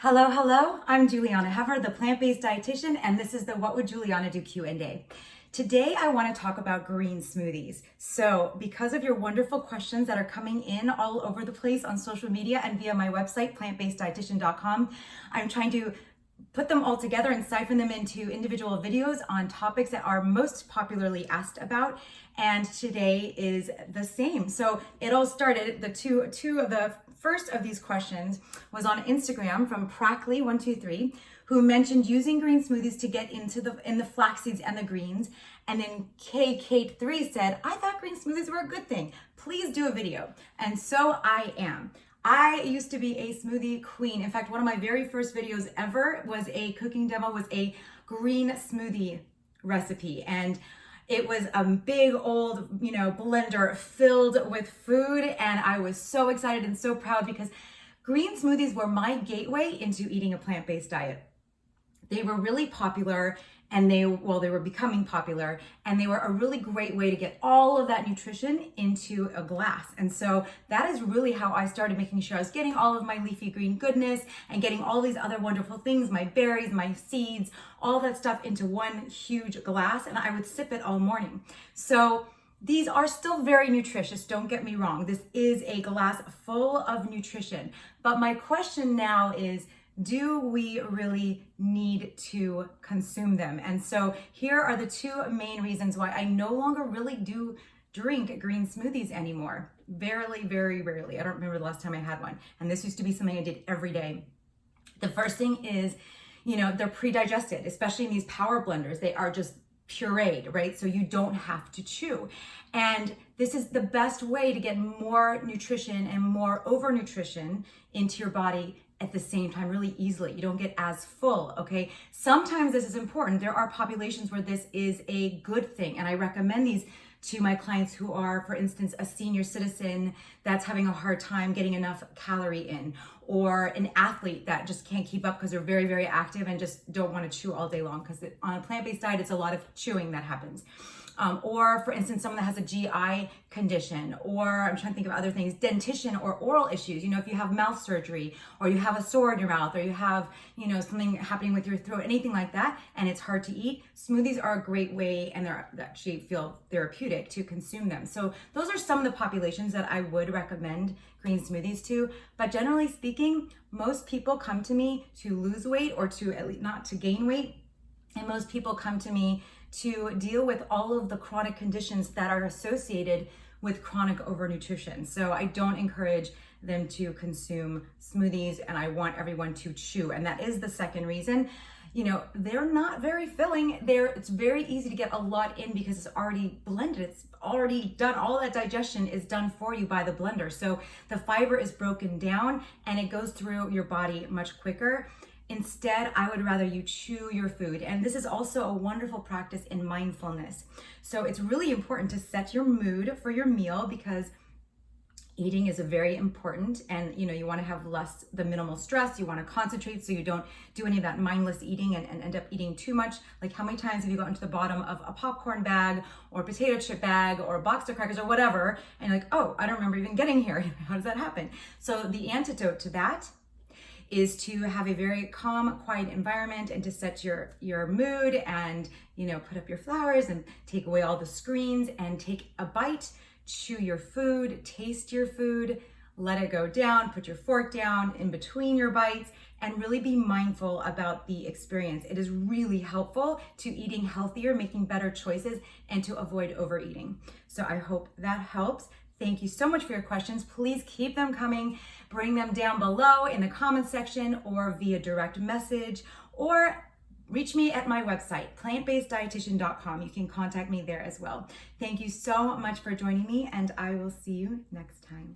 Hello, hello. I'm Juliana Hever, the plant-based dietitian, and this is the What Would Juliana Do Q&A. Today, I want to talk about green smoothies. So because of your wonderful questions that are coming in all over the place on social media and via my website, plantbaseddietitian.com, I'm trying to put them all together and siphon them into individual videos on topics that are most popularly asked about. And today is the same. So it all started, the first of these questions was on Instagram from Prackley123, who mentioned using green smoothies to get in the flax seeds and the greens. And then Kate3 said, I thought green smoothies were a good thing. Please do a video. And so I am. I used to be a smoothie queen. In fact, one of my very first videos ever was a cooking demo, was a green smoothie recipe. And it was a big old, blender filled with food. And I was so excited and so proud because green smoothies were my gateway into eating a plant-based diet. They were really popular and they were becoming popular, and they were a really great way to get all of that nutrition into a glass. And so that is really how I started making sure I was getting all of my leafy green goodness and getting all these other wonderful things, my berries, my seeds, all that stuff into one huge glass, and I would sip it all morning. So these are still very nutritious, don't get me wrong. This is a glass full of nutrition. But my question now is, do we really need to consume them? And so here are the two main reasons why I no longer really do drink green smoothies anymore. Very, very rarely. I don't remember the last time I had one. And this used to be something I did every day. The first thing is, they're pre-digested, especially in these power blenders. They are just pureed, right? So you don't have to chew. And this is the best way to get more nutrition and more overnutrition into your body at the same time, really easily. You don't get as full, okay? Sometimes this is important. There are populations where this is a good thing, and I recommend these to my clients who are, for instance, a senior citizen that's having a hard time getting enough calorie in, or an athlete that just can't keep up because they're very, very active and just don't want to chew all day long, because on a plant-based diet, it's a lot of chewing that happens. Or for instance, someone that has a GI condition, or I'm trying to think of other things, dentition or oral issues. If you have mouth surgery, or you have a sore in your mouth, or you have, something happening with your throat, anything like that, and it's hard to eat, smoothies are a great way, and they actually feel therapeutic to consume them. So those are some of the populations that I would recommend green smoothies to. But generally speaking, most people come to me to lose weight, or to at least not to gain weight. And most people come to me to deal with all of the chronic conditions that are associated with chronic overnutrition. So I don't encourage them to consume smoothies, and I want everyone to chew. And that is the second reason. They're not very filling. It's very easy to get a lot in because it's already blended. It's already done. All that digestion is done for you by the blender. So the fiber is broken down and it goes through your body much quicker. Instead, I would rather you chew your food. And this is also a wonderful practice in mindfulness. So it's really important to set your mood for your meal, because eating is very important, and you want to have the minimal stress. You want to concentrate so you don't do any of that mindless eating and end up eating too much. Like, how many times have you gotten to the bottom of a popcorn bag or potato chip bag or a box of crackers or whatever, and you're like, oh, I don't remember even getting here. How does that happen? So the antidote to that is to have a very calm, quiet environment, and to set your mood, and put up your flowers and take away all the screens and take a bite, chew your food, taste your food, let it go down, put your fork down in between your bites, and really be mindful about the experience. It is really helpful to eating healthier, making better choices, and to avoid overeating. So I hope that helps. Thank you so much for your questions. Please keep them coming. Bring them down below in the comment section, or via direct message, or reach me at my website, plantbaseddietitian.com. You can contact me there as well. Thank you so much for joining me, and I will see you next time.